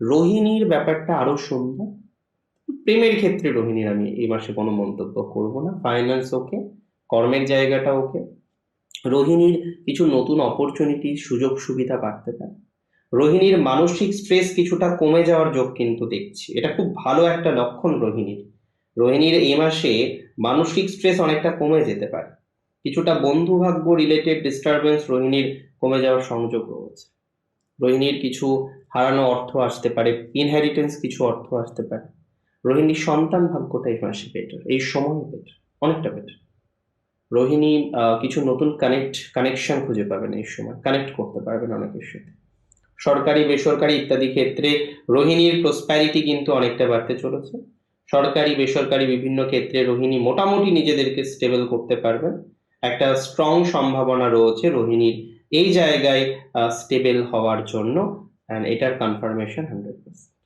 রোহিণীর ব্যাপারটা আরো সুন্দর। প্রেমের ক্ষেত্রে রোহিণীর আমি এই মাসে কোনো মন্তব্য করব না। ফাইন্যান্স ওকে, কর্মের জায়গাটা ওকে। রোহিণীর কিছু নতুন অপরচুনিটি, সুযোগ সুবিধা বাড়তে পারে। রোহিণীর মানসিক স্ট্রেস কিছুটা কমে যাওয়ার যোগ কিন্তু দেখছি, এটা খুব ভালো একটা লক্ষণ রোহিণীর। রোহিণীর এই মাসে মানসিক স্ট্রেস অনেকটা কমে যেতে পারে। কিছুটা বন্ধু ভাগ্য রিলেটেড ডিস্টারবেন্স রোহিণীর কমে যাওয়ার সংযোগ রয়েছে। রোহিণীর কিছু হারানো অর্থ আসতে পারে, ইনহেরিটেন্স কিছু অর্থ আসতে পারে। রোহিণীর সন্তান ভাগ্যটা এই মাসে বেটার, এই সময় বেটার, অনেকটা বেটার। রোহিণী কিছু নতুন কানেকশন খুঁজে পাবেন, এই সময় কানেক্ট করতে পারবেন অনেকের সাথে। সরকারি বেসরকারি ইত্যাদি ক্ষেত্রে রোহিণীর প্রসপ্যারিটি কিন্তু অনেকটা বাড়তে চলেছে। সরকারি বেসরকারি বিভিন্ন ক্ষেত্রে রোহিণী মোটামুটি নিজেদেরকে স্টেবল করতে পারবেন। একটা স্ট্রং সম্ভাবনা রয়েছে রোহিণীর এই জায়গায় স্টেবল হওয়ার জন্য, এন্ড এটার কনফার্মেশন 100%।